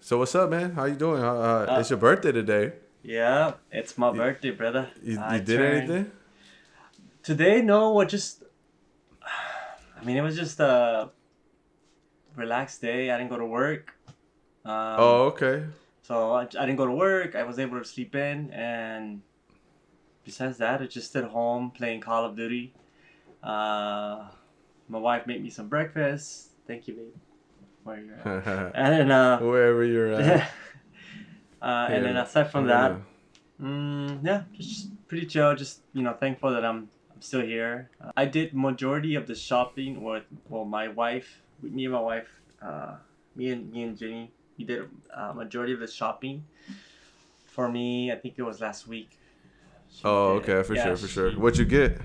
So what's up, man? How you doing? It's Uh, your birthday today. yeah, it's my You, birthday, brother. you I did turned anything? today. No, what just? I mean, it was just a relaxed day. I didn't go to work. Um, Oh, okay. so I didn't go to work. I was able to sleep in, and besides that, I just stayed home playing Call of Duty. Uh, my wife made me some breakfast. Thank you, babe, where you're at. And then, Wherever you're at. and then Here, aside from I'm that, gonna. yeah, just pretty chill. Just thankful that I'm still here. I did majority of the shopping with my wife. Me and my wife, me and Jenny. We did majority of the shopping for me. I think it was last week. She Oh, did. okay, for Yeah, sure, for sure. she What you get?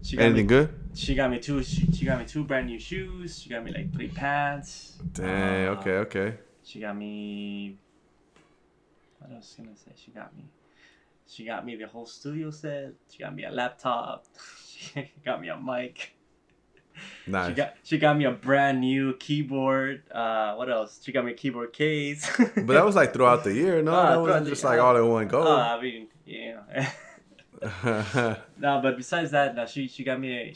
she got Anything me. good? She got me two brand new shoes. She got me like three pants. Dang. Okay, okay. She got me. What else gonna say? She got me the whole studio set. She got me a laptop. She got me a mic. Nice. She got me a brand new keyboard. What else? She got me a keyboard case. But that was like throughout the year, no? That Throughout wasn't the just like all in one go. I mean, no, but besides that, no, she got me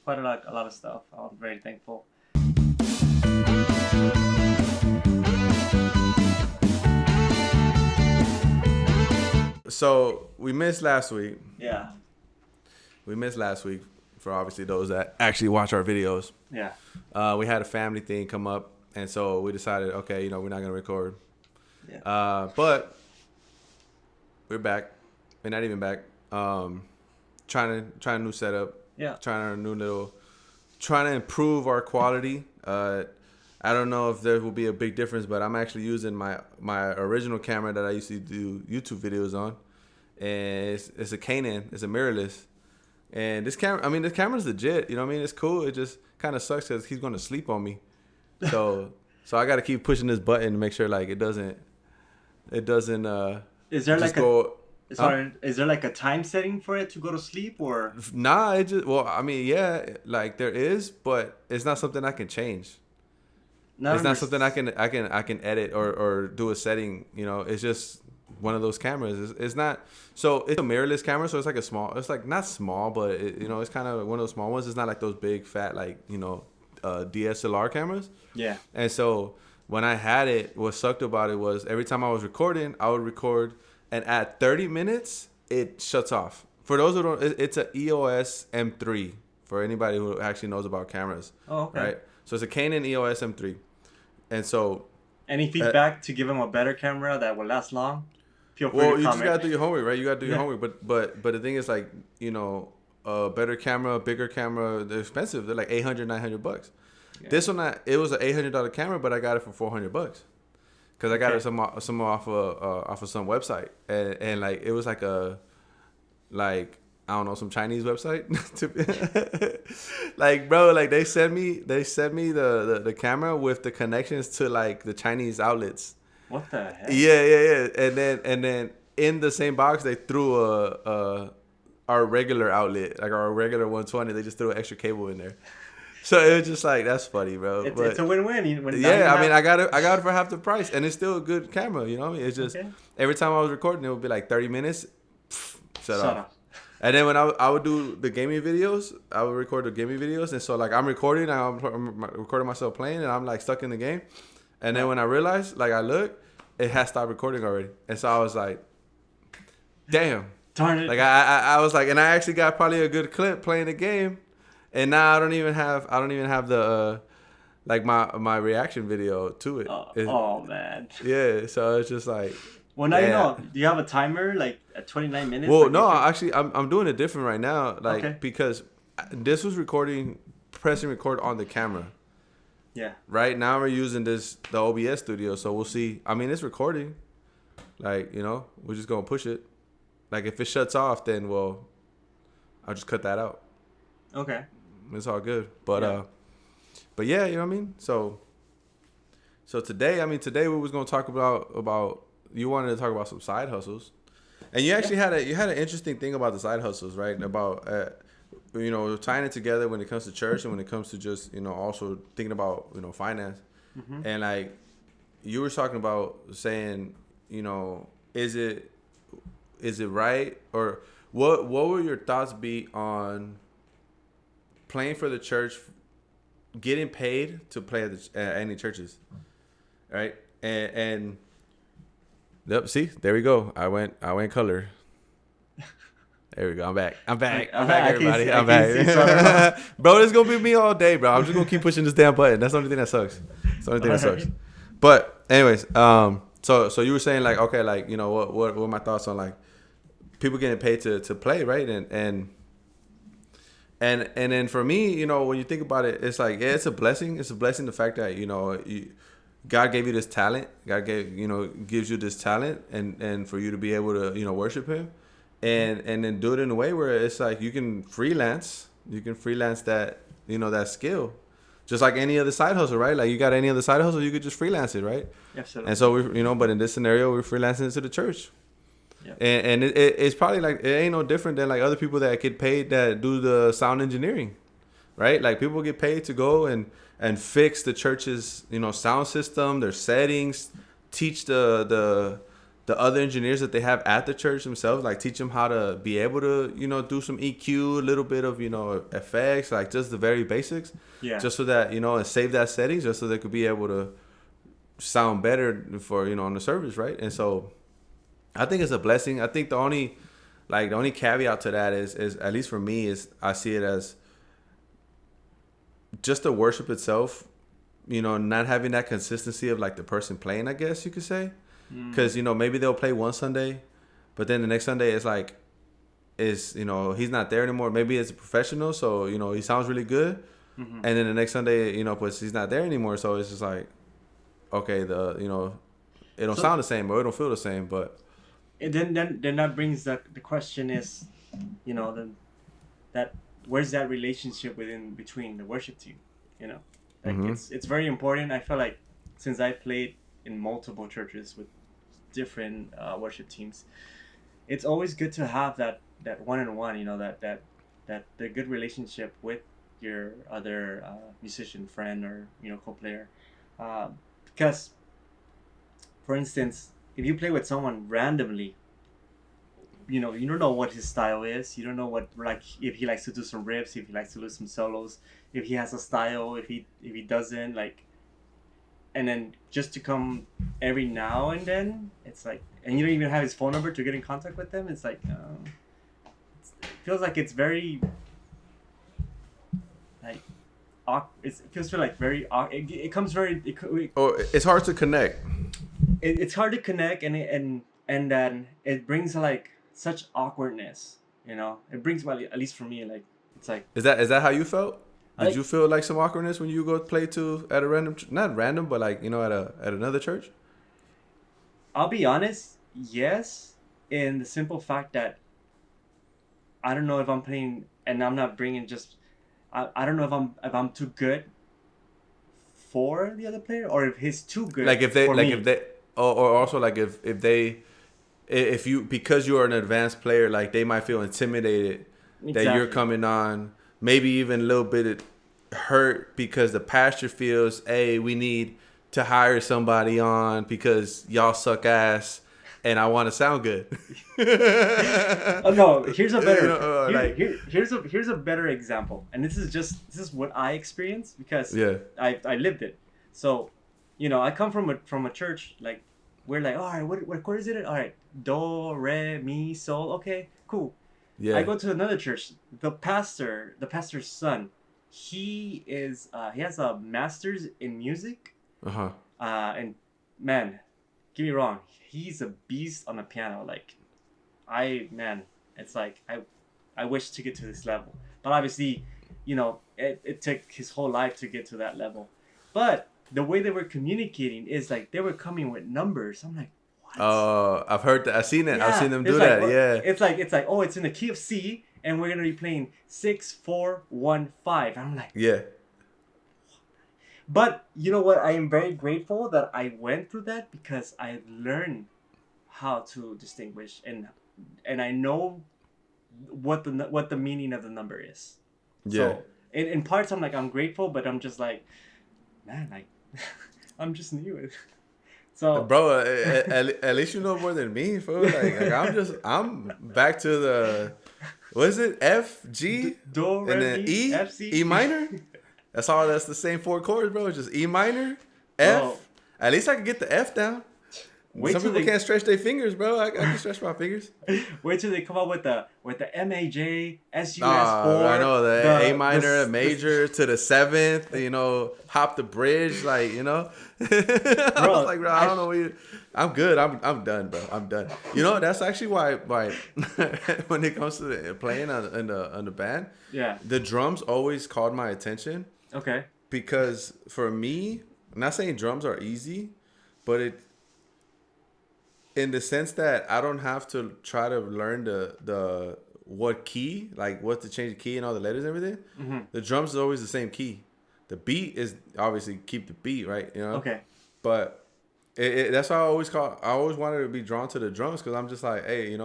quite a lot of stuff. I'm very thankful. So we missed last week. Yeah, We missed last week for obviously those that actually watch our videos. yeah, We had a family thing come up, and so we decided, okay, we're not gonna record. yeah. But we're back. We're not even back. Trying a new setup. Yeah. Trying to improve our quality. I don't know if there will be a big difference, but I'm actually using my original camera that I used to do YouTube videos on, and it's a Canon. It's a mirrorless. And this camera's legit. You know what I mean? It's cool. It just kind of sucks because he's gonna sleep on me. So I got to keep pushing this button to make sure like it doesn't Is there just like go. sorry, is there like a time setting for it to go to sleep or? Nah, it just I mean, yeah, like there is, but it's not something I can change. Not It's not under- something I can edit or do a setting. It's just one of those cameras. It's not. So it's a mirrorless camera, so it's like it's like not small, but it's kind of one of those small ones. It's not like those big fat DSLR cameras. Yeah. And so when I had it, what sucked about it was every time I was recording, I would record, and at 30 minutes, it shuts off. For those who don't, it's a EOS M3. For anybody who actually knows about cameras, Oh, okay. right? So it's a Canon EOS M3, and so Any feedback to give him a better camera that will last long? Feel free well, to you just comment. gotta do your homework, right? You gotta do your Yeah. homework, but the thing is like a better camera, bigger camera, they're expensive. They're like $800, $900. Yeah. This one, it was an $800 camera, but I got it for $400 because I got Okay. it some off of some website, and like it was like I don't know, some Chinese website. Like bro, like they sent me the camera with the connections to like the Chinese outlets. What the heck? Yeah. And then in the same box they threw our regular outlet, like our regular 120. They just threw an extra cable in there. So it was just like, that's funny, bro. It's a win-win. Yeah, I mean, I got it for half the price, and it's still a good camera. You know what I mean? It's just Okay. every time I was recording, it would be like 30 minutes, shut Shut off. up. And then when I would do the gaming videos, I would record the gaming videos, and so like I'm recording, I'm recording myself playing, and I'm like stuck in the game, and then when I realized, like I look, it has stopped recording already, and so I was like, damn. Darn it. Like I was like, and I actually got probably a good clip playing the game, and now I don't even have the like my reaction video to it. Oh man. Yeah, so it's just like. Well, now you Yeah. know. Do you have a timer like at 29 minutes? Well, like no, you can- actually, I'm doing it different right now, like Okay. because this was pressing record on the camera. Yeah. Right now we're using the OBS studio, so we'll see. I mean, it's recording. Like we're just gonna push it. Like if it shuts off, then I'll just cut that out. Okay. It's all good. But Yeah. but yeah, you know what I mean. So today we was gonna talk about you wanted to talk about some side hustles, and you actually had an interesting thing about the side hustles, right? About tying it together when it comes to church and when it comes to just also thinking about finance, Mm-hmm. and like you were talking about saying, is it right, or what would your thoughts be on playing for the church, getting paid to play at any churches, right? And yep, see, there we go. I went color. There we go. I'm back. I'm back, everybody. I'm back. Bro, it's going to be me all day, bro. I'm just going to keep pushing this damn button. That's the only thing that sucks. It's the only thing that sucks. But anyways, so you were saying like, okay, like, what were my thoughts on like people getting paid to play, right? And then for me, when you think about it, it's like, yeah, it's a blessing. It's a blessing, the fact that, God gave you this talent. God gives you this talent, and for you to be able to, worship him. And then do it in a way where it's like you can freelance that, that skill, just like any other side hustle, right? Like you got any other side hustle, you could just freelance it, right? Absolutely. And so but in this scenario, we're freelancing it to the church. Yep. And it's probably like, it ain't no different than like other people that get paid that do the sound engineering, right? Like people get paid to go and fix the church's, sound system, their settings, teach the other engineers that they have at the church themselves, like teach them how to be able to, do some EQ, a little bit of, effects, like just the very basics. Yeah. Just so that, and save that settings just so they could be able to sound better for, on the service, right? And so I think it's a blessing. I think the only caveat to that is at least for me, is I see it as just the worship itself, not having that consistency of like the person playing, I guess you could say. Because, maybe they'll play one Sunday, but then the next Sunday it's like, he's not there anymore. Maybe it's a professional, so, he sounds really good. Mm-hmm. And then the next Sunday, but he's not there anymore. So it's just like, okay, it don't sound the same, or it don't feel the same. But then that brings the question is, that where's that relationship between the worship team? Like mm-hmm. it's very important. I feel like since I played in multiple churches with different worship teams, it's always good to have that one-on-one, that the good relationship with your other musician friend or co-player, because for instance, if you play with someone randomly, you don't know what his style is. You don't know what, like, if he likes to do some riffs, if he likes to do some solos, if he has a style, if he doesn't, like. And then just to come every now and then, it's like, and you don't even have his phone number to get in contact with him. It's like, it feels like it's very, like, it feels like very, it comes very. It's hard to connect. It's hard to connect, and then it brings like such awkwardness. It brings, well, at least for me, like, it's like. Is that how you felt? Did you feel like some awkwardness when you go play at a random, not random, but like, at another church? I'll be honest, yes, in the simple fact that I don't know if I'm playing, and I'm not bringing just, I don't know if I'm too good for the other player, or if he's too good. Like if they, or also like if you, because you are an advanced player, like they might feel intimidated that you're coming on. Maybe even a little bit hurt because the pastor feels, hey, we need to hire somebody on because y'all suck ass and I want to sound good. Oh no, here's a better here's a better example. And this is what I experienced because I lived it. So, I come from a church, like, we're like, all right, what chord is it? All right, do, re, mi, sol. Okay, cool. Yeah. I go to another church. The pastor's son, he has a master's in music. Uh-huh. And man, get me wrong, he's a beast on the piano. Like, it's like I wish to get to this level. But obviously, it took his whole life to get to that level. But the way they were communicating is like they were coming with numbers. I'm like, I've heard that. I've seen it. Yeah, I've seen them do like, that. Yeah. It's like, oh, it's in the key of C, and we're gonna be playing 6, 4, 1, 5. I'm like, yeah. But you know what? I am very grateful that I went through that because I learned how to distinguish and I know what the meaning of the number is. Yeah. So in parts, I'm grateful, but I'm just like, man, I'm just new. So Bro, at least you know more than me, fool. Like I'm back to the, what is it? F, G, do, and re, then mi, E, F, C. E minor. That's all. That's the same four chords, bro. It's just E minor, Bro, F. At least I can get the F down. wait Some till people they can't stretch their fingers, bro. I can stretch my fingers. wait till they come up with the MAJ, SUS Ah, I four, know the A minor, the major to the seventh. Hop the bridge, like I was bro. like, bro, I don't know. I'm good. I'm done, bro. I'm done. That's actually why when it comes to playing on the band, Yeah. the drums always called my attention Okay. because for me, I'm not saying drums are easy, but in the sense that I don't have to try to learn the what key, like what to change the key and all the letters and everything. Mm-hmm. The drums is always the same key. The beat is obviously keep the beat, right? Okay. But that's why I always wanted to be drawn to the drums because I'm just like, hey,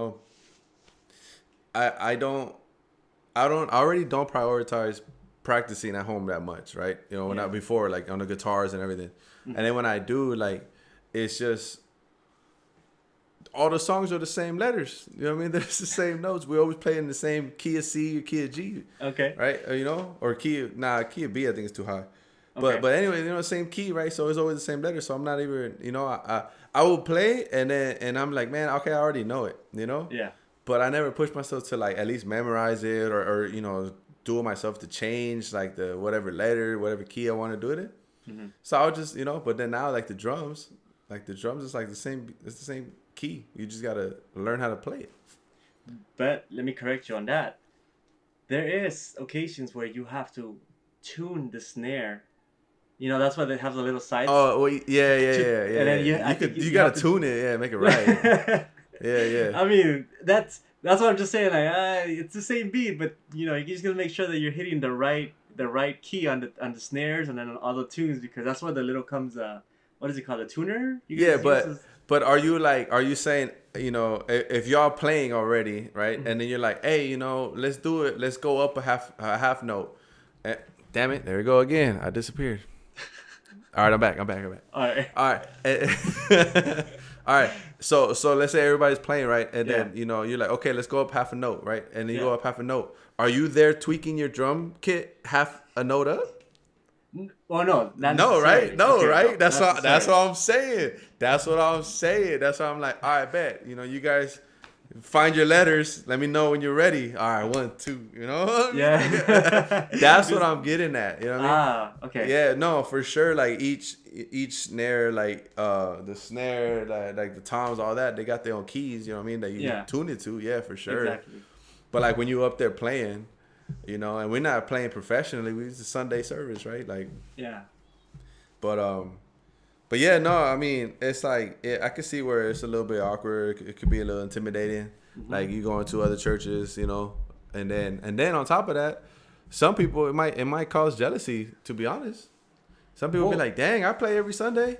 I already don't prioritize practicing at home that much, right? When Yeah. I before, like on the guitars and everything. And then when I do, like, it's just all the songs are the same letters. You know what I mean? They're the same notes. We always play in the same key of C or key of G, Okay. right? Or key of B. I think is too high. Okay. But anyway, same key, right? So it's always the same letter. So I'm not even, I will play and I'm like, man, okay, I already know it, Yeah. But I never push myself to like at least memorize it or do it myself to change like the whatever letter, whatever key I want to do it in. Mm-hmm. So I'll just, but then now like the drums is like the same. It's the same key. You just gotta learn how to play it. But let me correct you on that. There is occasions where you have to tune the snare. That's why they have the little sides. Oh, well, yeah. And then You gotta tune it, yeah, make it right. yeah. I mean, that's what I'm just saying. Like, it's the same beat, but you just gotta make sure that you're hitting the right key on the snares and then on all the tunes because that's where the little comes. What is it called? A tuner? Yeah, but are you saying if y'all playing already, right? Mm-hmm. And then you're like, hey, let's do it. Let's go up a half note. Damn it, there we go again. I disappeared. All right, I'm back. All right. All right. All right. So let's say everybody's playing, right? And then, you're like, okay, let's go up half a note, right? And then you go up half a note. Are you there tweaking your drum kit half a note up? Well, no. No, right? No, okay, right? No, That's what I'm saying. That's what I'm like, all right, bet. You guys find your letters. Let me know when you're ready. All right, 1, 2, Yeah. That's what I'm getting at. You know what I mean? Okay. Yeah, no, for sure. Like each snare, like the snare, like the toms, all that, they got their own keys. You know what I mean? That you tune it to. Yeah, for sure. Exactly. But like when you up there playing, and we're not playing professionally. We use a Sunday service, right? Like. Yeah. But yeah, no, I mean, it's like I can see where it's a little bit awkward. It could be a little intimidating. Mm-hmm. Like you going to other churches, and then on top of that, some people it might cause jealousy. To be honest, some people be like, "Dang, I play every Sunday,"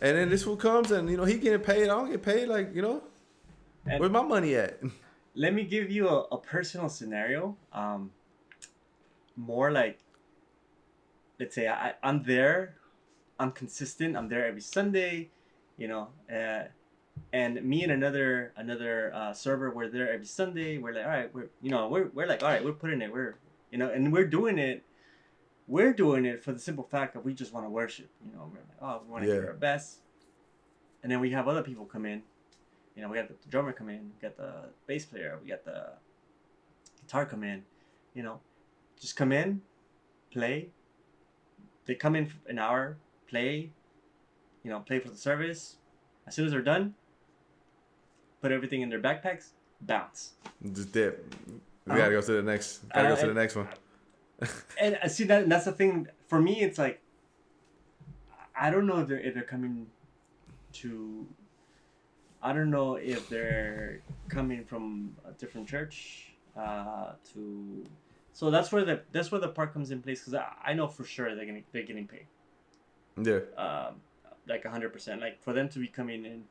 and then this fool comes and he getting paid. I don't get paid. Like where's my money at? Let me give you a personal scenario. More like, let's say I'm there. I'm consistent. I'm there every Sunday, and me and another server, we're there every Sunday. We're like, all right, we're like, all right, we're putting it. And we're doing it. We're doing it for the simple fact that we just want to worship. We're like, oh, we want to give our best. And then we have other people come in. We got the drummer come in. We got the bass player. We got the guitar come in. Just come in, play. They come in an hour. Play for the service. As soon as they're done, put everything in their backpacks, bounce. Just dip. We gotta go to the next. To the next one. And I see that. And that's the thing. For me, it's like I don't know if they're coming to. I don't know if they're coming from a different church to. So that's where the part comes in place because I know for sure they're getting paid. Yeah. Like 100%. Like for them to be coming in,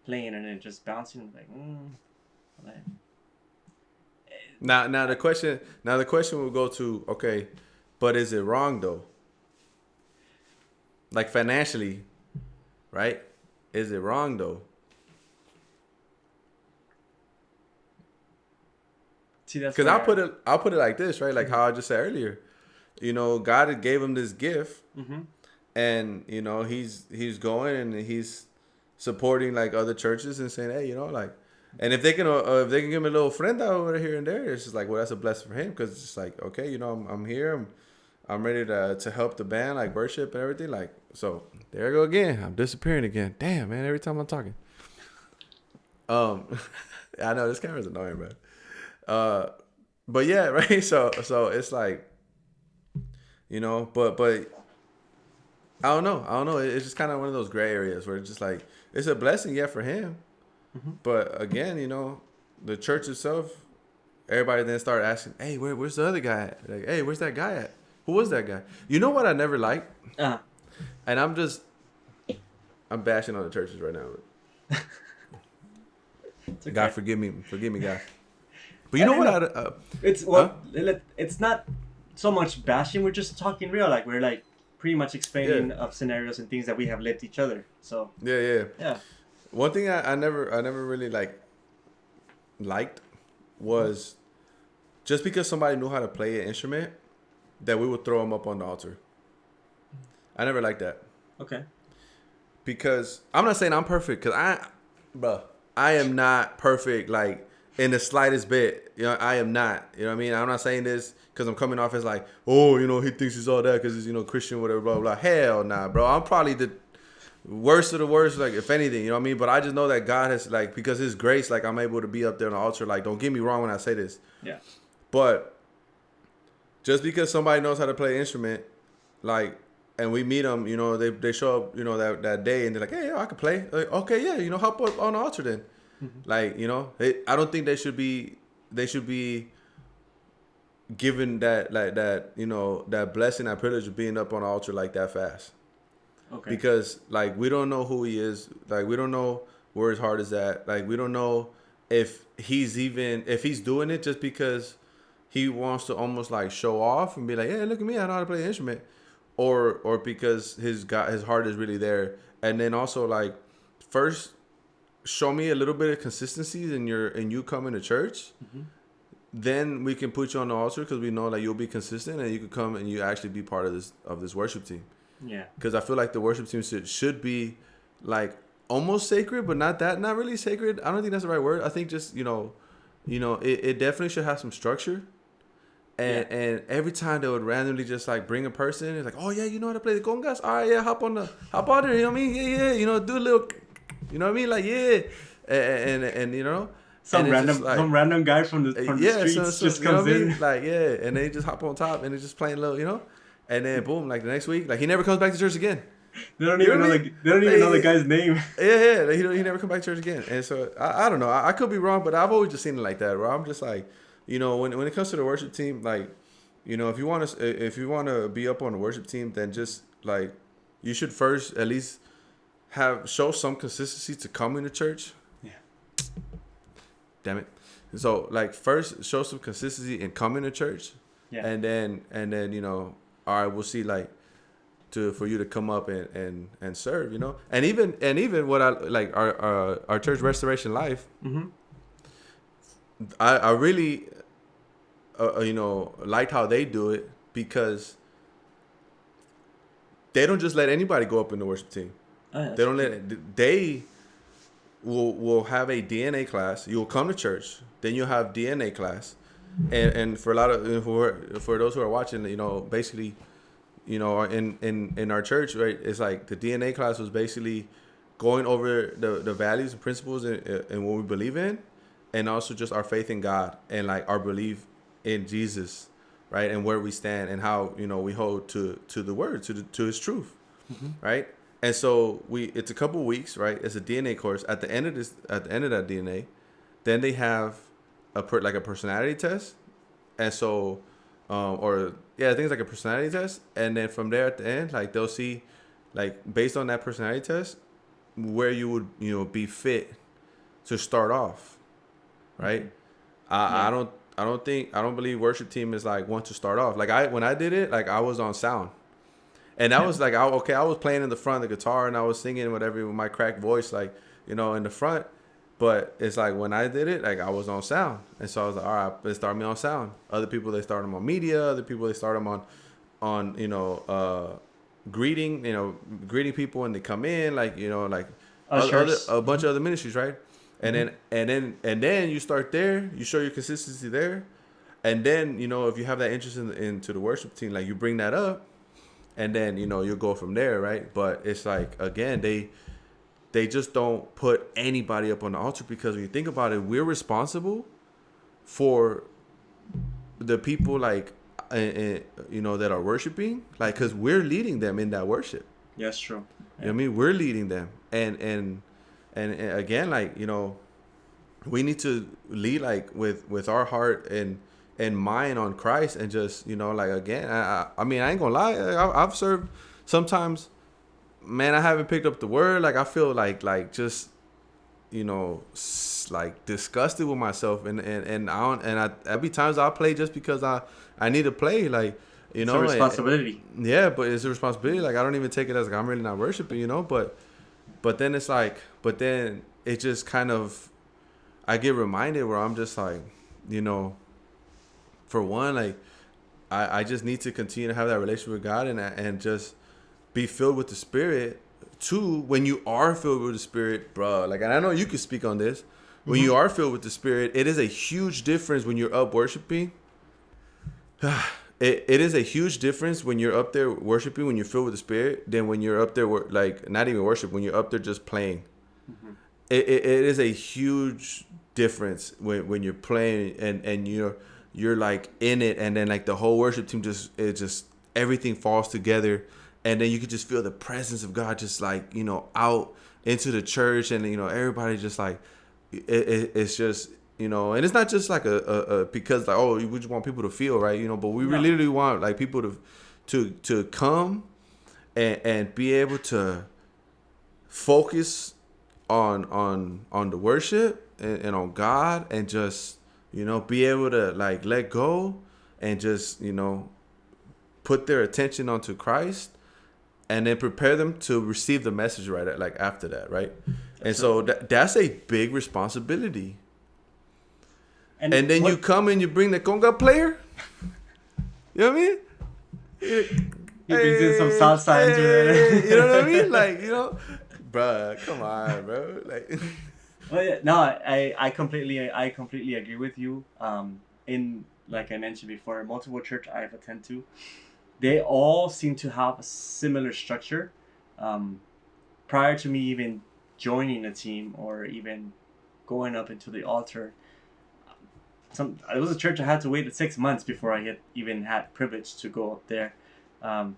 playing and then just bouncing, like. Now the question will go to, okay, but is it wrong though? Like financially, right? Is it wrong though? See, that's Because where. I'll put it like this, right? Like how I just said earlier. You know, God gave him this gift, Mm-hmm. and you know he's going and he's supporting like other churches and saying, hey, you know, like, and if they can give me a little friend over here and there, it's just like, well, that's a blessing for him, because it's just like, okay, you know, I'm here, I'm ready to help the band, like worship and everything, like, so there I go again, I'm disappearing again, damn man, every time I'm talking. I know this camera's annoying, man. But yeah, right. So it's like, you know, but I don't know. It's just kind of one of those gray areas where it's just like it's a blessing, yeah, for him. Mm-hmm. But again, you know, the church itself, everybody then started asking, hey, where's the other guy at? Like, hey, where's that guy at? Who was that guy? You know what I never liked? Uh, And I'm bashing on the churches right now. it's okay. God, forgive me, God. But you know what? It's it's not so much bashing. We're just talking real. Like we're like pretty much explaining of scenarios and things that we have lived each other. So Yeah. One thing I never really liked was just because somebody knew how to play an instrument, that we would throw them up on the altar. I never liked that, Okay. because I'm not saying I'm perfect, because I am not perfect, like in the slightest bit. You know, I am not. You know what I mean? I'm not saying this because I'm coming off as like, oh, you know, he thinks he's all that because he's, you know, Christian, whatever, blah, blah, blah. Hell nah, bro. I'm probably the worst of the worst, like, if anything, you know what I mean? But I just know that God has, like, because his grace, like, I'm able to be up there on the altar. Like, don't get me wrong when I say this. Yeah. But just because somebody knows how to play an instrument, like, and we meet them, you know, they show up, you know, that day, and they're like, hey, I can play. Like, okay, yeah, you know, hop up on the altar then. Mm-hmm. Like, you know, I don't think they should be given that, like, that, you know, that blessing, that privilege of being up on the altar like that fast. Okay. Because, like, we don't know who he is. Like, we don't know where his heart is at. Like, we don't know if he's doing it just because he wants to almost like show off and be like, hey, look at me, I know how to play an instrument, or because his heart is really there. And then also, like, first show me a little bit of consistency in you coming to church. Mm-hmm. Then we can put you on the altar, because we know that you'll be consistent and you can come and you actually be part of this worship team. Yeah. Because I feel like the worship team should be like almost sacred, but not really sacred. I don't think that's the right word. I think just, you know, it definitely should have some structure. And every time they would randomly just like bring a person, it's like, oh yeah, you know how to play the congas? All right, yeah, hop on there, you know what I mean? Yeah, you know, do a little, you know what I mean? Like, yeah, and you know, Some random guy from the streets just comes in. like, yeah, and they just hop on top and they just playing a little, you know, and then boom, like the next week, like he never comes back to church again. They don't even know the guy's name. Yeah, like, he never come back to church again. And so I don't know, I could be wrong, but I've always just seen it like that, bro. I'm just like, you know, when it comes to the worship team, like, you know, if you want to be up on the worship team, then just like, you should first at least show some consistency to coming to church. Yeah. Damn it. So like, first show some consistency in coming to church. Yeah. And then, you know, all right, we'll see, like, for you to come up and serve, you know. And even what I like, our church, Restoration Life. Mm-hmm. I really you know, liked how they do it, because they don't just let anybody go up in the worship team. They don't they will have a DNA class. You'll come to church, then you'll have DNA class, and for a lot of for those who are watching, you know, basically, you know, in our church, right, it's like the DNA class was basically going over the values and principles and what we believe in, and also just our faith in God and like our belief in Jesus, right, and where we stand and how, you know, we hold to the word, to his truth, mm-hmm. right. And so it's a couple weeks, right? It's a DNA course. At the end of that DNA, then they have a personality test, and so, I think it's like a personality test, and then from there at the end, like, they'll see, like, based on that personality test, where you would, you know, be fit to start off, right? I don't believe worship team is like one to start off. Like, when I did it, like, I was on sound. And that was like, I was playing in the front of the guitar and I was singing whatever with my cracked voice, like, in the front. But it's like when I did it, like I was on sound. And so I was like, all right, let's start me on sound. Other people, they start them on media. Other people, they start them on greeting, greeting people when they come in, like, like a bunch of other ministries, right? And then you start there, you show your consistency there. And then, if you have that interest into the worship team, like you bring that up, and then, you'll go from there, right? But it's like, again, they just don't put anybody up on the altar, because when you think about it, we're responsible for the people, like, that are worshiping, like, because we're leading them in that worship. Yes, true. Yeah. You know what I mean? We're leading them. And again, like, we need to lead, like, with our heart and mind on Christ, and just, like, again, I mean, I ain't gonna lie, I've served sometimes, man, I haven't picked up the word, like, I feel like just, like disgusted with myself, and I be times I'll play just because I need to play, like, it's a responsibility. Yeah, but it's a responsibility, like, I don't even take it as like I'm really not worshiping, but then it's like, it just kind of, I get reminded where I'm just like, for one, like, I just need to continue to have that relationship with God, and just be filled with the Spirit. Two, when you are filled with the Spirit, bro, like, and I know you can speak on this, when you are filled with the Spirit, it is a huge difference when you're up worshiping. It is a huge difference when you're up there worshiping, when you're filled with the Spirit, than when you're up there, like, not even worship, when you're up there just playing. It is a huge difference when you're playing, and you're like in it, and then, like, the whole worship team just everything falls together, and then you can just feel the presence of God just, like, out into the church, and everybody just, like, it's just, and it's not just like a because, like, oh, we just want people to feel right, but we literally want, like, people to come and be able to focus on the worship and on God, and just, be able to, like, let go, and just, put their attention onto Christ, and then prepare them to receive the message right, like, after that, right? And so that's a big responsibility. And then you come and you bring the conga player. You know what I mean? He brings in some salsa into it. You know what I mean? Like, bruh, come on, bro. Like, well, yeah, no, I completely agree with you. In, like I mentioned before, multiple church I've attended to, they all seem to have a similar structure. Prior to me even joining a team or even going up into the altar, it was a church I had to wait 6 months before I even had privilege to go up there. There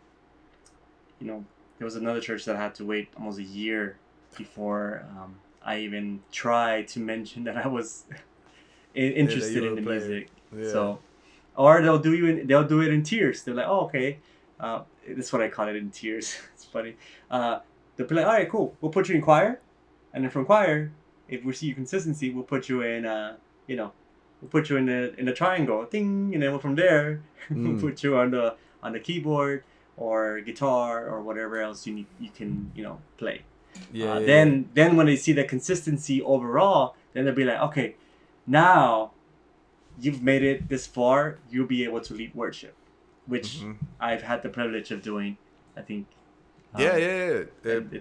was another church that I had to wait almost a year before I even tried to mention that I was interested in the music. Yeah. So, or they'll do it in tears. They're like, oh, okay, this is what I call it, in tears. It's funny. They'll be like, all right, cool, we'll put you in choir, and then from choir, if we see your consistency, we'll put you in we'll put you in the triangle, ding, and then from there, we'll put you on the keyboard or guitar or whatever else you can play. Yeah. Then when they see the consistency overall, then they'll be like, okay, now you've made it this far, you'll be able to lead worship, which I've had the privilege of doing, I think. Yeah.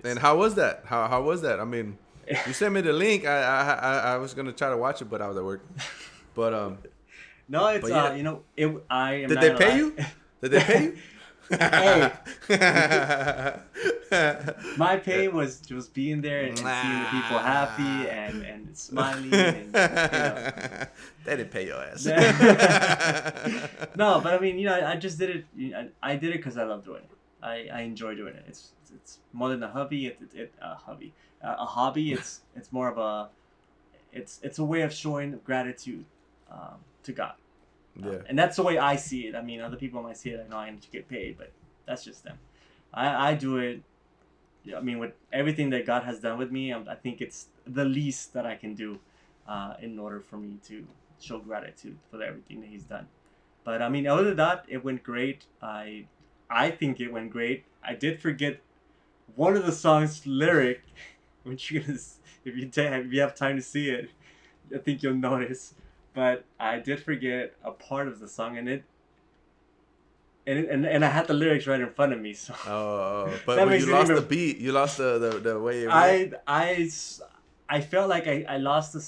And how was that? How was that? I mean, you sent me the link. I was gonna try to watch it, but I was at work. But no, it's I am. Did they pay you? Did they pay you? Hey, my pay was just being there and seeing the people happy and smiling. And, They didn't pay your ass. No, but I mean, I just did it. I did it because I love doing it. I enjoy doing it. It's more than a hobby. A hobby. It's more of a. It's a way of showing gratitude to God. Yeah. And that's the way I see it. I mean, other people might see it, I know I need to get paid, but that's just them. I do it, I mean, with everything that God has done with me, I think it's the least that I can do in order for me to show gratitude for everything that He's done. But I mean, other than that, it went great. I I think it went great. I did forget one of the song's lyric, which you're gonna, if you have time to see it, I think you'll notice. But I did forget a part of the song, and I had the lyrics right in front of me, so But that when makes you it lost even. the beat, you lost the way it went. I felt like I lost the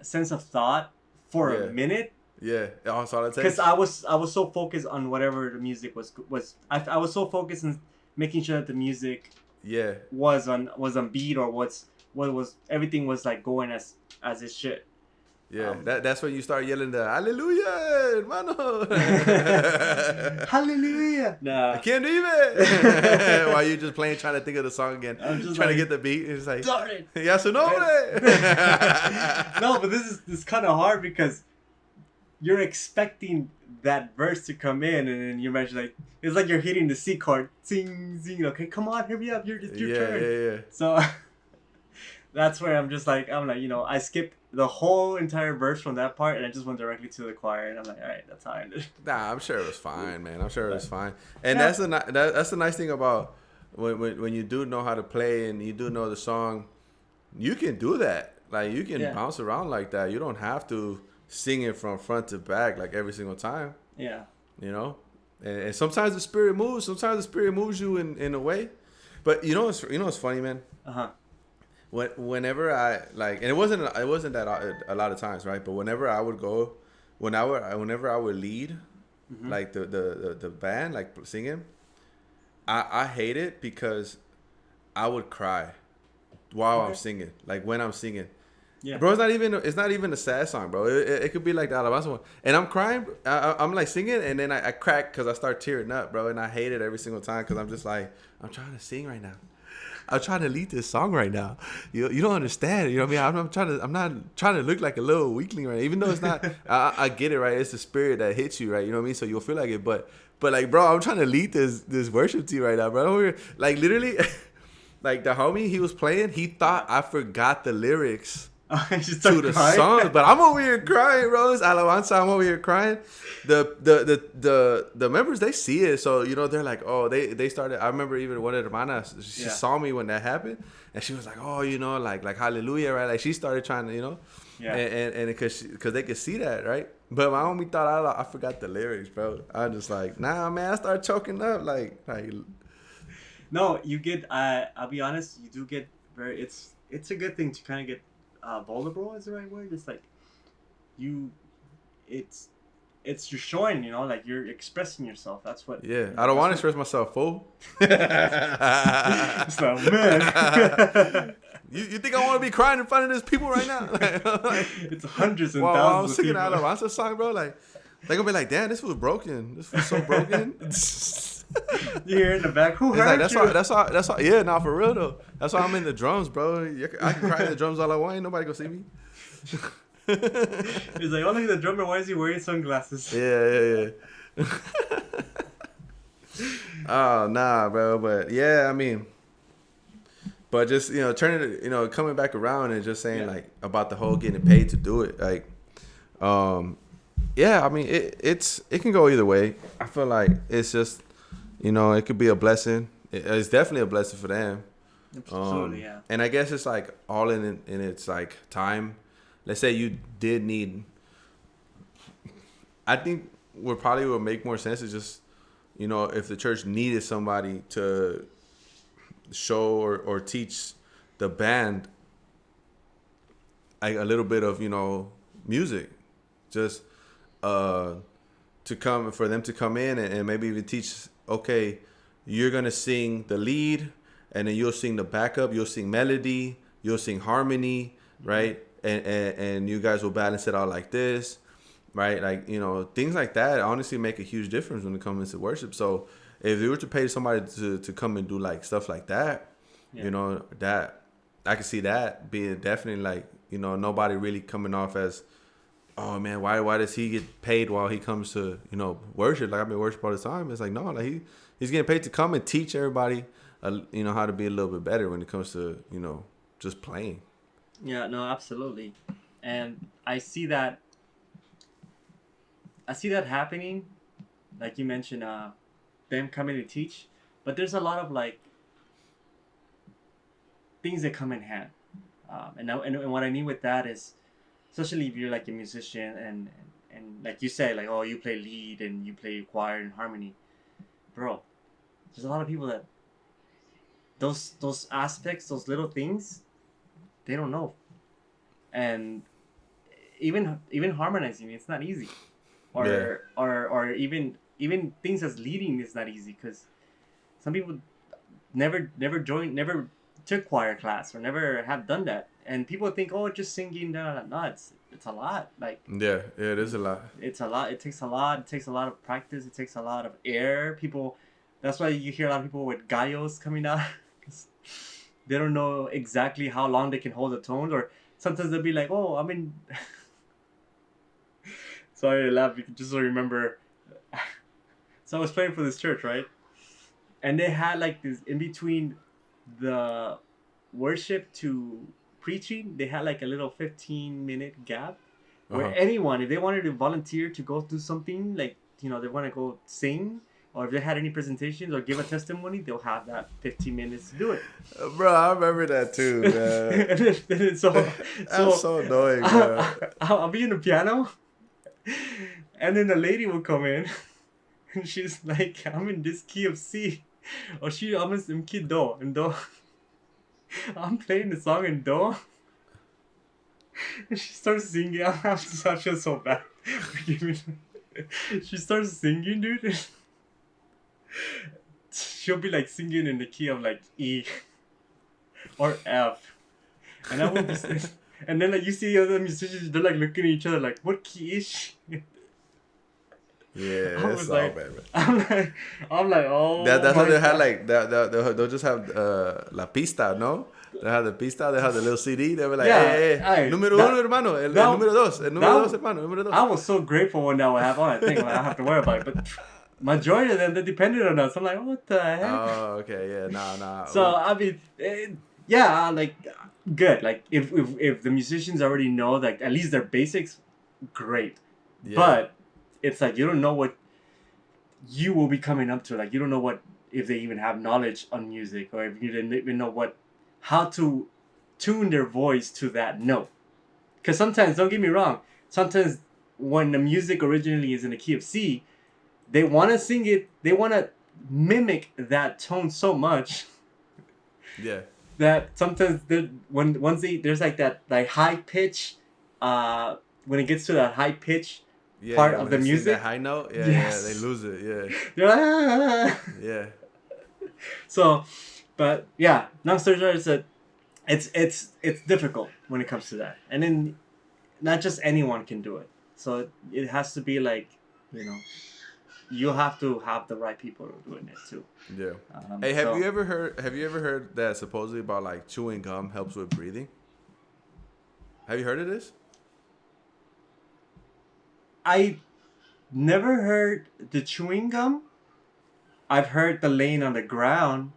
sense of thought for a Yeah, minute yeah. That's all it because takes. I was so focused on whatever the music was. I was so focused on making sure that the music Yeah, was on beat or what was everything was like going as it should. yeah. That's when you start yelling the Hallelujah, hermano. Hallelujah! I Nah. can't believe it. While you just playing, trying to think of the song again, I'm just trying to like, get the beat. It's like, darn it. ya su nombre. No, but this is kind of hard because you're expecting that verse to come in, and then you imagine like it's like you're hitting the C chord, zing zing. Okay, come on, hurry up, it's your turn. Yeah. So that's where I'm like, I skipped the whole entire verse from that part, and I just went directly to the choir, and I'm like, all right, that's how I ended. Nah, I'm sure it was fine, man. I'm sure it was fine. And Yeah. that's the nice thing about when you do know how to play and you do know the song, you can do that. Like you can Yeah. bounce around like that. You don't have to sing it from front to back like every single time. Yeah. You know, and sometimes the spirit moves. Sometimes the spirit moves you in a way. But you know what's funny, man. Uh-huh. Whenever I like, and it wasn't that a lot of times, right? But whenever I would go, whenever I would lead, Mm-hmm. like the band, like singing, I hate it because I would cry while I'm Okay. singing, like when I'm singing. Yeah. Bro, it's not even a sad song, bro. It could be like the Alabanza one, and I'm crying. I'm like singing, and then I crack because I start tearing up, bro. And I hate it every single time because I'm just like, I'm trying to sing right now. I'm trying to lead this song right now. You don't understand. You know what I mean? I'm not trying to look like a little weakling, right? Even though it's not. I get it, right? It's the spirit that hits you, right? You know what I mean? So you'll feel like it, but like, bro, I'm trying to lead this worship team right now, bro. Like literally, like the homie he was playing, he thought I forgot the lyrics to the song, but I'm over here crying, bro. It's Alabanza. I'm over here crying. The members, they see it, so you know they're like, oh, they started. I remember even one of the hermanas, she saw me when that happened, and she was like, oh, you know, like hallelujah, right? Like she started trying to, you know, and because they could see that, right? But my homie thought I forgot the lyrics, bro. I just like, nah, man, I started choking up, like. No, you get. I'll be honest. You do get very. It's a good thing to kind of get vulnerable. Is the right word? It's like you. It's you're showing. Like you're expressing yourself. That's what. Yeah, I don't want to express myself, fool. So man. You think I want to be crying in front of these people right now? It's hundreds and while I'm thousands singing of out people. of Alabanza song, bro, like they're gonna be like, damn, this was broken. This was so broken. You hear in the back, who It's heard like you? that's why. Yeah, nah, for real though. That's why I'm in the drums, bro. I can cry in the drums all I want. Ain't nobody gonna see me. He's like, oh look at the drummer. Why is he wearing sunglasses? Yeah. Oh nah, bro. But yeah, I mean, but just turning it, coming back around and just saying like about the whole getting paid to do it, like, yeah. I mean, it can go either way. I feel like it's just, it could be a blessing. It's definitely a blessing for them. Absolutely, yeah. And I guess it's like all in its like time. Let's say you did need. I think what probably would make more sense is just, if the church needed somebody to show or teach the band like a little bit of music, just for them to come in and maybe even teach. Okay, you're gonna sing the lead, and then you'll sing the backup. You'll sing melody. You'll sing harmony, right? And you guys will balance it out like this, right? Like things like that honestly make a huge difference when it comes to worship. So if they were to pay somebody to come and do like stuff like that, that I could see that being definitely like nobody really coming off as, oh man, why does he get paid while he comes to worship? Like I've been worship all the time. It's like no, like he's getting paid to come and teach everybody, how to be a little bit better when it comes to just playing. Yeah, no, absolutely, and I see that happening, like you mentioned. them coming to teach, but there's a lot of like things that come in hand. And what I mean with that is, especially if you're like a musician and like you say, like, oh, you play lead and you play choir and harmony, bro. There's a lot of people that those aspects, those little things, they don't know, and even harmonizing, it's not easy, or Yeah. or even things as leading is not easy because some people never took choir class or never have done that, and people think, oh, just singing, no, it's a lot, like Yeah, yeah, it is a lot. it's a lot, it takes a lot, it takes a lot of practice, it takes a lot of air. People, that's why you hear a lot of people with gallos coming out because they don't know exactly how long they can hold the tones, or sometimes they'll be like, oh, I'm in. Sorry to laugh, you can just remember. So I was playing for this church, right? And they had like this in between the worship to preaching, they had like a little 15-minute gap where Uh-huh. anyone, if they wanted to volunteer to go do something, like, they want to go sing, or if they had any presentations or give a testimony, they'll have that 15 minutes to do it. Bro, I remember that too, man. so That's so annoying, bro. I'll be in the piano, and then the lady will come in, and she's like, I'm in this key of C, or I'm in key do, and do. I'm playing the song in do, and she starts singing. I feel so bad. Forgive me. She starts singing, dude. She'll be like singing in the key of like E or F, and I will be, and then like you see other musicians, they're like looking at each other like, what key is she? Yeah, I that's was all like, bad, man. I'm like, oh. That's why my they had God. like they'll just have La Pista, no? They have the pista, they have the little CD. They were like, Yeah, hey, hey, número that- uno, hermano, el that- número dos, el número that- dos, hermano, número dos. I was so grateful when that would happen. I think like, I have to worry about it, but majority of them, they depended on us. I'm like, what the heck? Oh, okay, yeah, nah. So I mean, yeah, like good. Like if the musicians already know, like at least their basics, great. Yeah. But it's like you don't know what you will be coming up to. Like you don't know what, if they even have knowledge on music, or if you didn't even know how to tune their voice to that note. Because sometimes, don't get me wrong, sometimes when the music originally is in the key of C, they want to sing it, they want to mimic that tone so much Yeah. that sometimes there's like that like high pitch, when it gets to that high pitch Yeah, part yeah, of when the they sing music, that high note, yeah, Yes. yeah, they lose it, yeah, they're like, "Ah." yeah, So, but yeah, long story short, it's difficult when it comes to that, and then not just anyone can do it. So it has to be like, you have to have the right people doing it too. yeah. Hey, have so- you ever heard that supposedly about like chewing gum helps with breathing? Have you heard of this? I never heard the chewing gum. I've heard the laying on the ground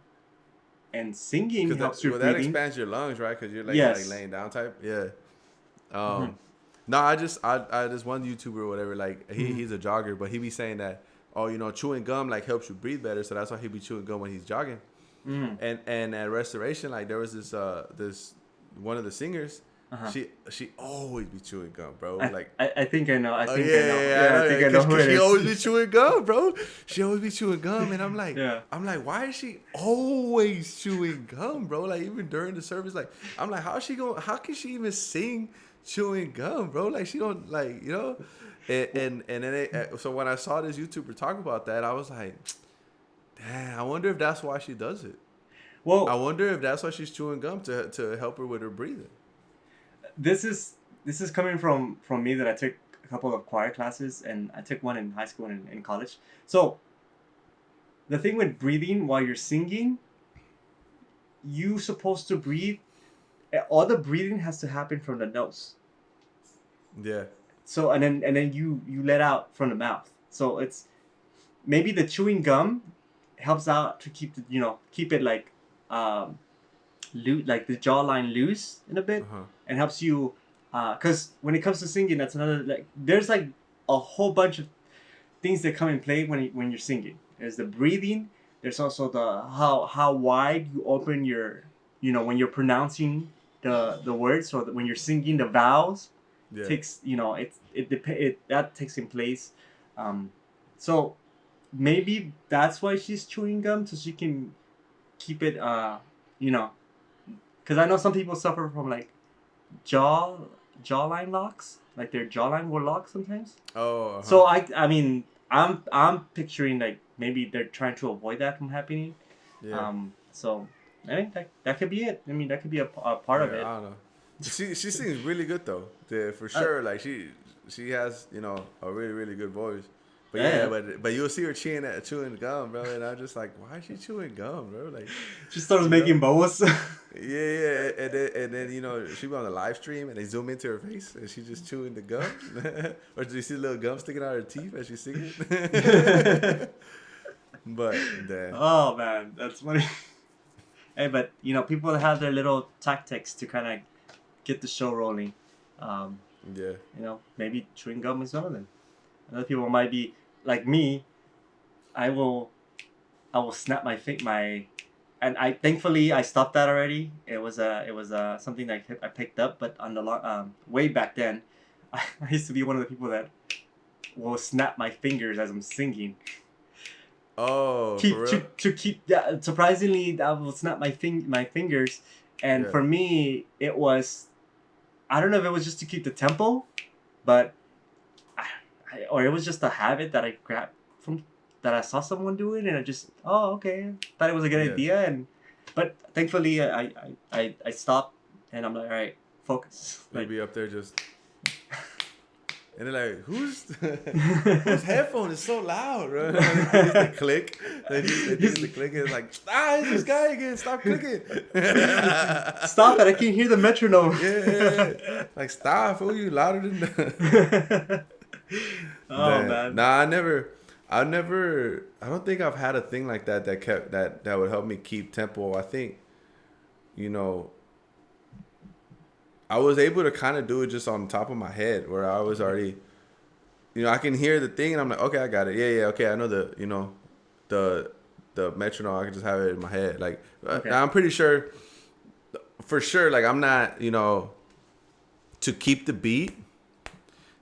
and singing helps your that breathing. expands your lungs, right? Because you're like, Yes. like laying down type. Yeah. Mhm. No, I just one YouTuber or whatever, like Mm-hmm. he's a jogger, but he be saying that, oh, chewing gum like helps you breathe better, so that's why he be chewing gum when he's jogging. Mm. And at Restoration, like there was this one of the singers, Uh-huh. she always be chewing gum, bro. I, Like I think I know. I oh, think yeah, I know. yeah, I think I know who it she is. always be chewing gum, bro. She always be chewing gum, and I'm like, Yeah. why is she always chewing gum, bro? Like even during the service, like I'm like, how can she even sing chewing gum, bro? Like she don't like, and then so when I saw this YouTuber talk about that, I was like, damn, I wonder if that's why she does it. Well, I wonder if that's why she's chewing gum to help her with her breathing. this is coming from me, that I took a couple of choir classes, and I took one in high school and in college. So the thing with breathing while you're singing, you supposed to breathe. All the breathing has to happen from the nose. Yeah. So and then you let out from the mouth. So it's maybe the chewing gum helps out to keep keep it like like the jawline loose in a bit, Uh-huh. and helps you because when it comes to singing, that's another, like there's like a whole bunch of things that come in play when you're singing. There's the breathing. There's also the how wide you open your, when you're pronouncing the words, or when you're singing the vowels. Yeah. Takes, it that takes in place. So maybe that's why she's chewing gum, so she can keep it, you know because I know some people suffer from like jaw jawline locks, like their jawline will lock sometimes. Oh. Uh-huh. So I mean, I'm picturing like maybe they're trying to avoid that from happening. Yeah. So I think that could be it. I mean, that could be a part of it. I don't know. She sings really good though. For sure. Like she has a really really good voice. But yeah, but you'll see her chewing gum, bro, and I'm just like, why is she chewing gum, bro? Like, she starts making boas. Yeah, and then she be on the live stream and they zoom into her face and she's just chewing the gum, or do you see the little gum sticking out of her teeth as she's singing? But damn. Oh man, that's funny. Hey, but people have their little tactics to kind of get the show rolling. Yeah. Maybe chewing gum is one of them. Other people might be like me. I will snap and I thankfully I stopped that already. It was something that I picked up, but on the way back then, I used to be one of the people that will snap my fingers as I'm singing. Oh, for real? To keep that. Surprisingly, I will snap my fingers, and for me it was, I don't know if it was just to keep the tempo, but or it was just a habit that I grabbed from that I saw someone do it, and I just okay, thought it was a good idea, but thankfully I stopped, and I'm like, all right, focus. Maybe up there just. And they're like, whose headphone is so loud, bro? They click. They just the click and it's like, it's this guy again. Stop clicking. Stop it. I can't hear the metronome. Yeah. Like, stop. Fool, you louder than that. Man. Nah, I don't think I've had a thing like that that would help me keep tempo. I think, I was able to kind of do it just on top of my head, where I was already, I can hear the thing and I'm like, okay, I got it. Yeah, okay, I know the metronome. I can just have it in my head. Like, okay. I'm pretty sure, for sure, like I'm not, to keep the beat,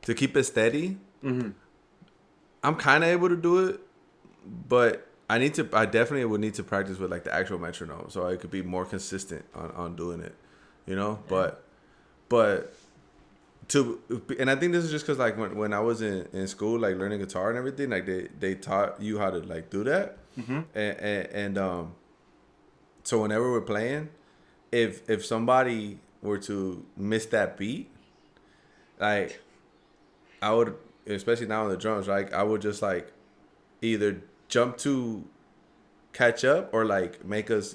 to keep it steady. Mm-hmm. I'm kind of able to do it, but I definitely would need to practice with like the actual metronome, so I could be more consistent on doing it, yeah. But and I think this is just because like when I was in school, like learning guitar and everything, like they taught you how to like do that. Mm-hmm. And so whenever we're playing, if somebody were to miss that beat, like I would, especially now on the drums, like I would just like either jump to catch up or like make us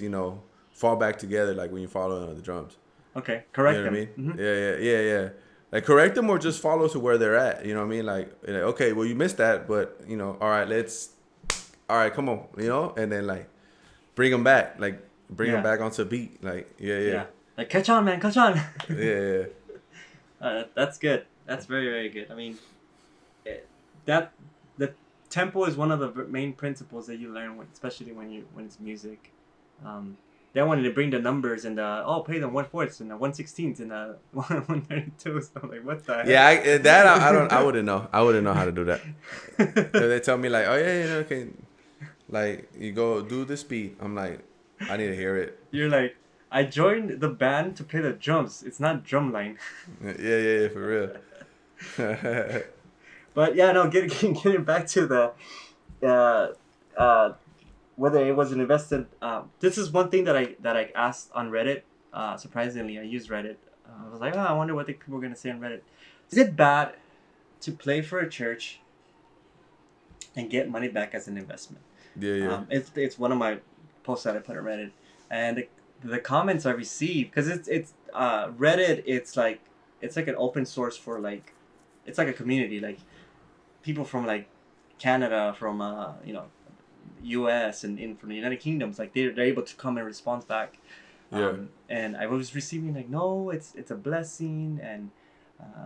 fall back together, like when you follow on the drums. Okay, correct them. I mean? Mm-hmm. Yeah. Like correct them or just follow to where they're at. You know what I mean? Like okay, well you missed that, but all right, come on, and then like bring them back, like bring them back onto beat, like yeah. Like catch on, man, catch on. Yeah. That's good. That's very very good. I mean, the tempo is one of the main principles that you learn, especially when it's music. They wanted to bring the numbers and play them 1/4 and the 1/16 and the 1/32. So I'm like, what the heck? Yeah, I wouldn't know. I wouldn't know how to do that. If they tell me like, oh yeah, okay, like you go do the speed. I'm like, I need to hear it. You're like, I joined the band to play the drums. It's not drumline. Yeah, for real. But yeah, no, getting back to the whether it was an invested. This is one thing that I asked on Reddit. Surprisingly, I used Reddit. I was like, I wonder what the people are gonna say on Reddit. Is it bad to play for a church and get money back as an investment? Yeah. It's one of my posts that I put on Reddit, and the comments I received, because it's Reddit. It's like an open source for like, it's like a community, like people from like Canada, from U.S. and from the United Kingdoms, like they're able to come and respond back. And I was receiving like, no, it's a blessing, and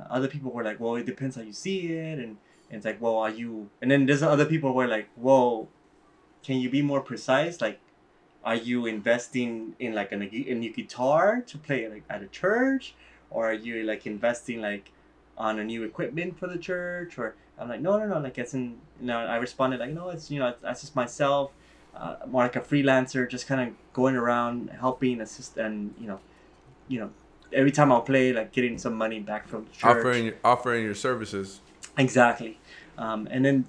other people were like, well, it depends how you see it, and it's like, well, are you? And then there's other people who were like, well, can you be more precise? Like, are you investing in like a new guitar to play like at a church, or are you like investing like on a new equipment for the church? Or I'm like, no, like it's in. I responded like, no, it's that's just myself, more like a freelancer, just kind of going around helping, assist, and you know, every time I'll play, like getting some money back from the church. Offering your services. Exactly, and then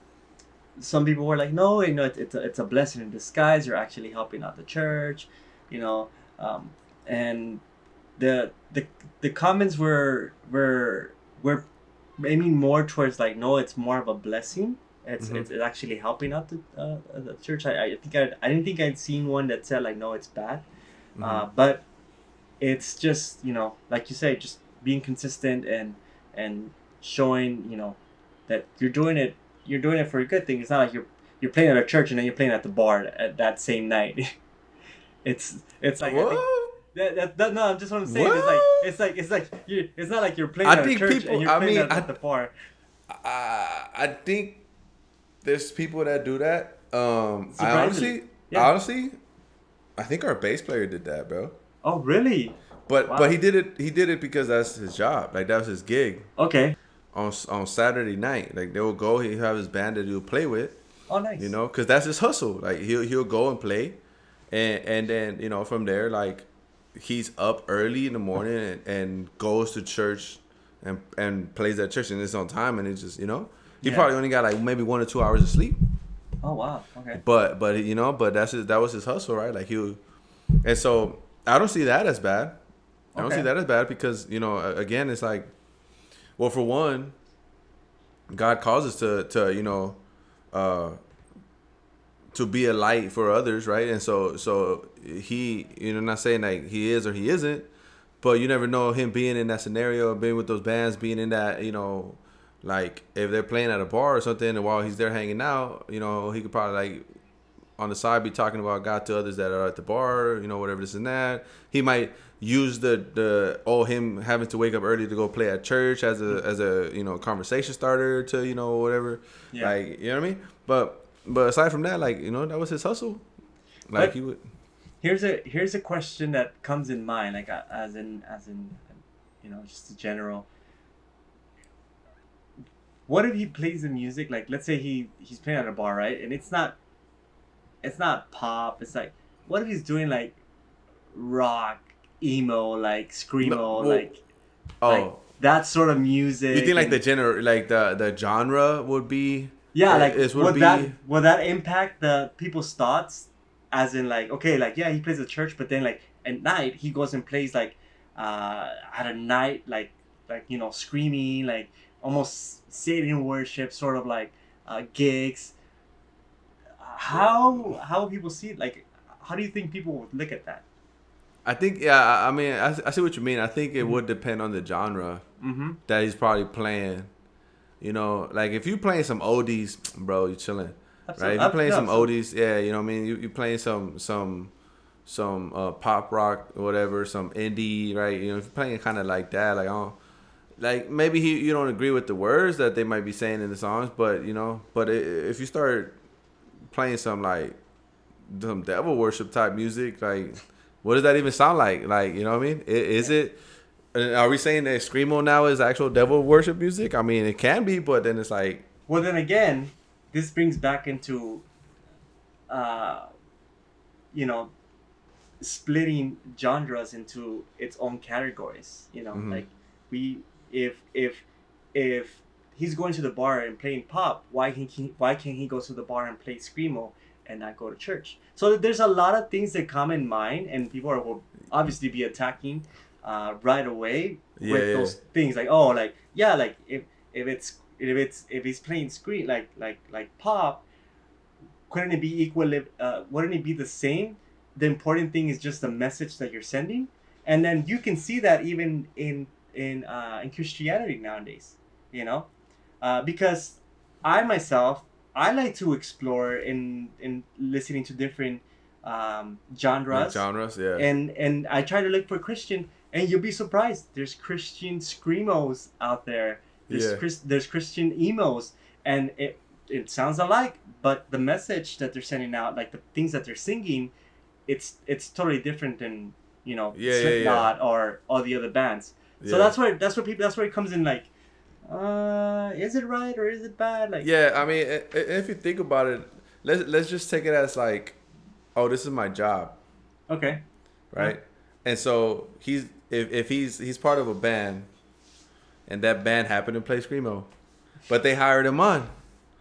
some people were like, no, it's a blessing in disguise. You're actually helping out the church, you know, and the the comments were aiming more towards like, no, it's more of a blessing. It's actually helping out the church. I didn't think I'd seen one that said like, no, it's bad, but it's just like you say, just being consistent and showing that you're doing it for a good thing. It's not like you're playing at a church and then you're playing at the bar at that same night. it's like What? I think that no, I just want to say What? it's not like you're playing at a church and you're playing at the bar. I think there's people that do that. Surprisingly. Honestly, I think our bass player did that, bro. Oh, really? But Wow. but he did it because that's his job. Like that was his gig. Okay. On Saturday night, like they will go. He have his band that he'll play with. Oh, nice. Because that's his hustle. Like he'll go and play, and then from there, like he's up early in the morning and goes to church and plays at church, and it's on time, and it's just he Yeah. probably only got like maybe 1 or 2 hours of sleep. Oh, wow. Okay. But that was his hustle, right? Like and so I don't see that as bad. I don't Okay. see that as bad because again, it's like, well, for one, God calls us to be a light for others, right? And so he, not saying like he is or he isn't, but you never know him being in that scenario, being with those bands, being in that, like if they're playing at a bar or something, and while he's there hanging out, he could probably like on the side be talking about God to others that are at the bar, whatever this and that. He might use him having to wake up early to go play at church as a conversation starter to whatever. Yeah. Like, you know what I mean? But aside from that, like, that was his hustle. Like But- he would. Here's a question that comes in mind, like as in just a general. What if he plays the music, like let's say he's playing at a bar, right? And it's not pop. It's like, what if he's doing like rock, emo, like screamo, No, well, like Oh, that sort of music? you think like and- the genre would be? Yeah, like would be. would that impact the people's thoughts? As in, like, okay, like, yeah, he plays at church, but then like at night he goes and plays like at a night like screaming, like almost Satan worship, sort of like gigs. How people see it? Like, how do you think people would look at that? I think, yeah. I mean, I see what you mean. I think it would depend on the genre Mm-hmm. that he's probably playing. Like if you playing some oldies, bro, you chilling, right? If you playing some oldies, yeah, you know what I mean. You playing some pop rock or whatever, some indie, right? If you're playing kind of like that, like maybe you don't agree with the words that they might be saying in the songs, but if you start playing some devil worship type music, like what does that even sound like? Like, you know what I mean? Is it? Are we saying that screamo now is actual devil worship music? I mean, it can be, but then it's like. Well, then again, this brings back into, splitting genres into its own categories. Mhm. Like if he's going to the bar and playing pop, why can't he go to the bar and play screamo and not go to church? So there's a lot of things that come in mind, and people will obviously be attacking right away with those things. Like, oh, like, yeah, like if he's playing like pop, couldn't it be equal? Wouldn't it be the same? The important thing is just the message that you're sending, and then you can see that even in Christianity nowadays, because I myself, I like to explore in listening to different genres. Yeah. And I try to look for Christian, and you'll be surprised. There's Christian screamos out there. There's Yeah. There's Christian emos, and it sounds alike, but the message that they're sending out, like the things that they're singing, it's totally different than Yeah. Slipknot or all the other bands. So Yeah. that's where it comes in, like, is it right or is it bad? Like, Yeah, I mean, if you think about it, let's just take it as like, oh, this is my job, okay, yeah, right? And so if he's part of a band, and that band happened to play screamo, but they hired him on,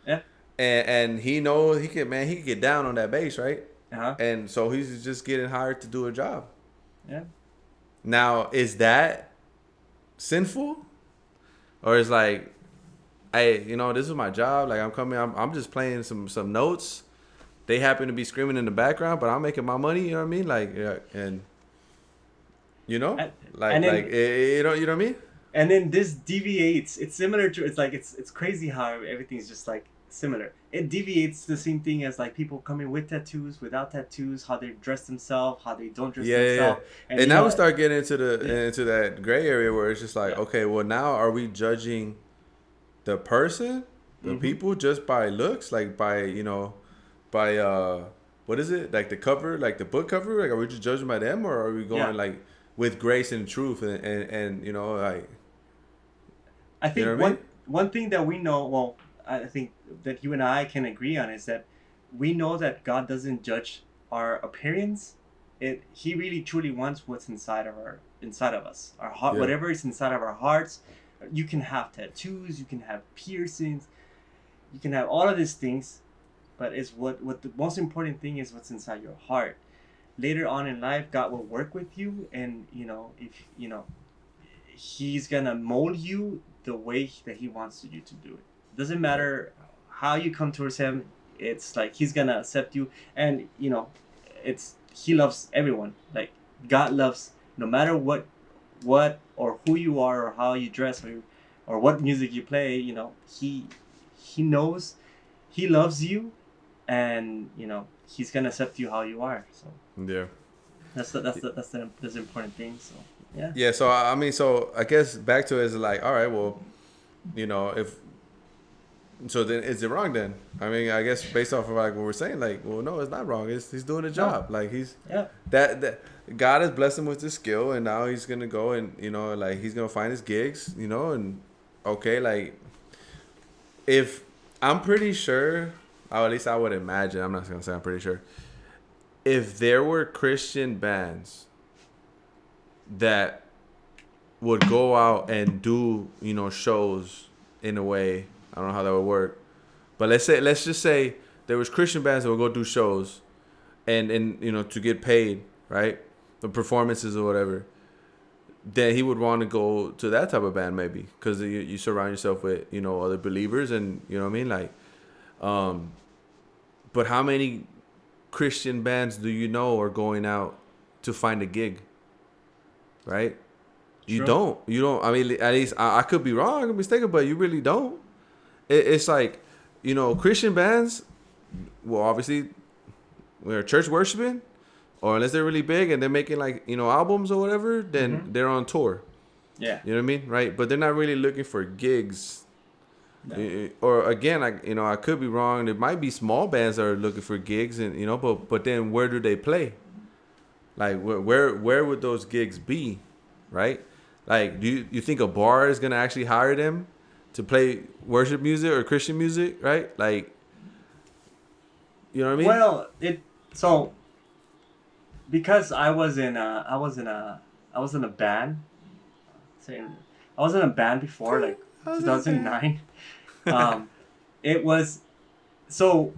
yeah, and he knows he can get down on that bass, right? uh-huh, And so he's just getting hired to do a job. yeah. Now, is that sinful, or is like, hey, this is my job. Like I'm just playing some notes. They happen to be screaming in the background, but I'm making my money. You know what I mean? Like, yeah, and And, and then you know what I mean? and then this deviates. It's similar to, it's crazy how everything's just like similar. It deviates the same thing as like people coming with tattoos, without tattoos, how they dress themselves, how they don't dress Yeah. themselves. And now we start getting into that gray area where it's just like, Yeah. okay, well now are we judging the person, the people just by looks, like by what is it, like the cover, like the book cover, like are we just judging by them, or are we going like with grace and truth and like, I think you know what I mean? one thing that we know, well, I think that you and I can agree on is that we know that God doesn't judge our appearance. He really truly wants what's inside of us, our heart, Yeah. whatever is inside of our hearts. You can have tattoos, you can have piercings, you can have all of these things, but it's what the most important thing is what's inside your heart. Later on in life, God will work with you, and if He's gonna mold you the way that He wants you to do it. Doesn't matter how you come towards Him. It's like He's gonna accept you, and it's He loves everyone. Like, God loves, no matter what or who you are or how you dress, or what music you play. He knows, He loves you, and He's gonna accept you how you are. So Yeah. that's the important thing. So yeah. Yeah, so I mean, so I guess back to it is like, all right, well, if so, then is it wrong then? I mean, I guess based off of like what we're saying, like, well, no, it's not wrong. He's doing a job. Like Yeah. that God has blessed him with this skill, and now he's gonna go and like he's gonna find his gigs, and okay, like if I'm pretty sure, or at least I would imagine, I'm not gonna say I'm pretty sure, if there were Christian bands that would go out and do shows in a way, I don't know how that would work, but let's just say there was Christian bands that would go do shows and to get paid, right, the performances or whatever, then he would want to go to that type of band maybe, because you surround yourself with other believers, and you know what I mean, like but how many Christian bands do are going out to find a gig, right? You True. don't. I mean, at least I could be wrong, I could be mistaken, but you really don't. It's like, Christian bands, well, obviously, we're church worshiping, or unless they're really big and they're making like, albums or whatever, then they're on tour. Yeah. You know what I mean? Right? But they're not really looking for gigs. No. Or again, I could be wrong. There might be small bands that are looking for gigs, and but then where do they play? Like where would those gigs be, right? Like, do you think a bar is gonna actually hire them to play worship music or Christian music, right? Like, you know what I mean? Well, so because I was in a band. Saying I was in a band before, like I was in a band. 2009. It was, so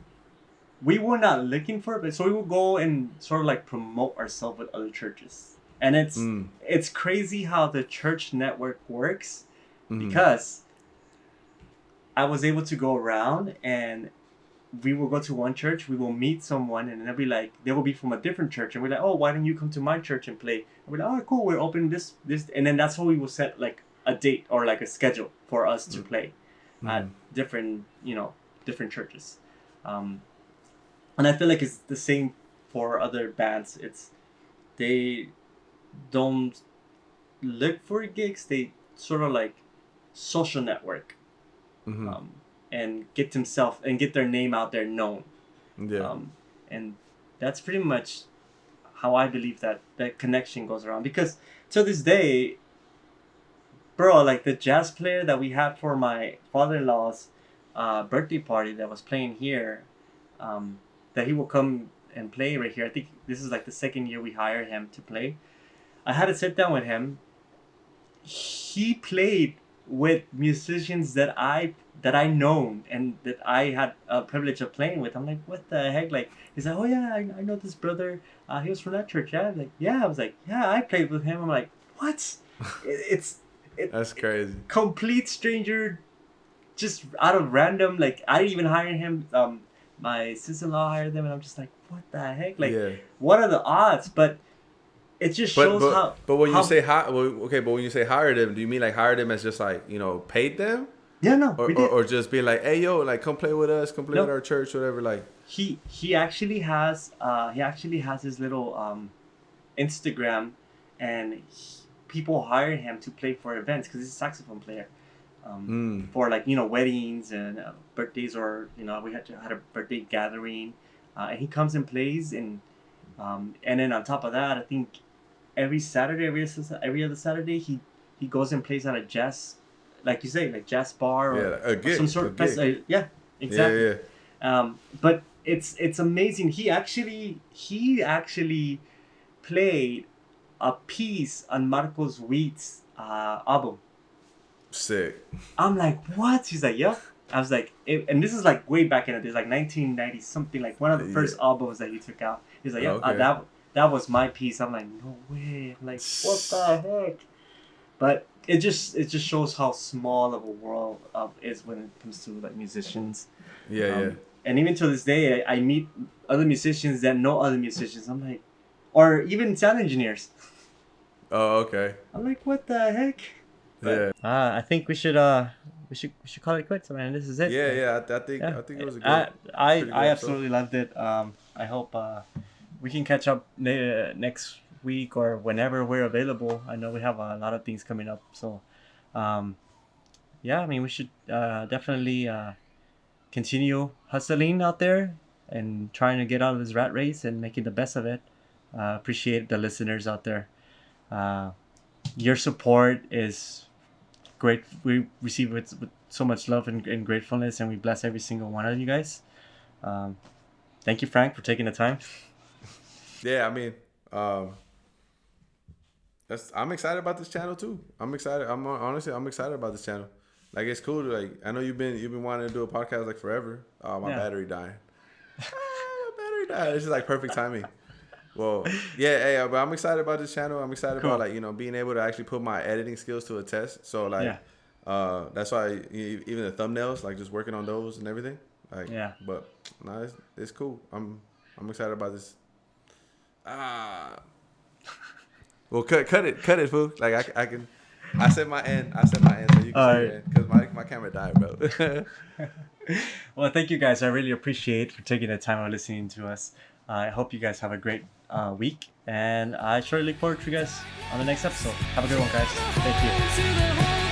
we were not looking for it, but so we would go and sort of like promote ourselves with other churches, and it's crazy how the church network works, because I was able to go around, and we will go to one church, we will meet someone, and they'll be like, they will be from a different church, and we're like, oh, why don't you come to my church and play? And we're like, oh, cool, we're opening this, and then that's how we will set like a date or like a schedule for us to play at different churches. And I feel like it's the same for other bands. They don't look for gigs, they sort of like social network. and get himself and get their name out there known. Yeah. And that's pretty much how I believe that connection goes around, because to this day, bro, like the jazz player that we had for my father-in-law's birthday party that was playing here, that he will come and play right here. I think this is like the second year we hired him to play. I had to sit down with him. He played with musicians that I known and that I had a privilege of playing with. I'm like, what the heck? Like, he's like, oh yeah, I know this brother. He was from that church. Yeah, I'm like, yeah. I was like, yeah, I played with him. I'm like, what? It's That's crazy. Complete stranger, just out of random. Like, I didn't even hire him. My sister-in-law hired them, and I'm just like, what the heck? Like, Yeah. what are the odds? But it just shows how. But when how, you say okay, but when you say hire them, do you mean like hire them as just like, you know, paid them? Yeah, no, Or, we did. or just be like, hey yo, like come play with us, come play with our church, whatever. Like he actually has his little Instagram, and people hire him to play for events because he's a saxophone player. For like, you know, weddings and birthdays, or you know, we had a birthday gathering, and he comes and plays, and then on top of that, I think every Saturday, every other Saturday, he goes and plays at a jazz, like you say, like jazz bar or a gig, some sort of festival. Yeah, exactly. Yeah. But it's amazing. He actually played a piece on Marcos Witt's album. Sick. I'm like, what? He's like, yeah. I was like, and this is like way back in the days, like 1990 something, like one of the first albums that he took out. He's like, yeah, okay. that was my piece. I'm like, no way. I'm like, what the heck? But it just shows how small of a world is when it comes to like musicians. Yeah. And even to this day, I meet other musicians that know other musicians. I'm like, or even sound engineers. Oh, okay. I'm like, what the heck? But, yeah. I think we should call it quits, man. This is it. Yeah. I think it was a good. I absolutely loved it. I hope we can catch up next week or whenever we're available. I know we have a lot of things coming up, so yeah. I mean, we should definitely continue hustling out there and trying to get out of this rat race and making the best of it. Appreciate the listeners out there. Your support is great. We receive it with so much love and gratefulness, and we bless every single one of you guys. Thank you, Frank, for taking the time. Yeah, I mean, I'm excited about this channel too. I'm excited. I'm excited about this channel. Like, it's cool to, like, I know you've been wanting to do a podcast like forever. Oh, my battery died. My battery died. It's just like perfect timing. Well, yeah, hey, but I'm excited about this channel. I'm excited about, like, you know, being able to actually put my editing skills to a test. So, like, that's why even the thumbnails, like, just working on those and everything. Like, but no, it's cool. I'm excited about this. Well, cut it, fool. Like, I set my end so you can see it, because my camera died, bro. Well, thank you guys. I really appreciate for taking the time of listening to us. I hope you guys have a great week, and I surely look forward to you guys on the next episode. Have a good one, guys. Thank you.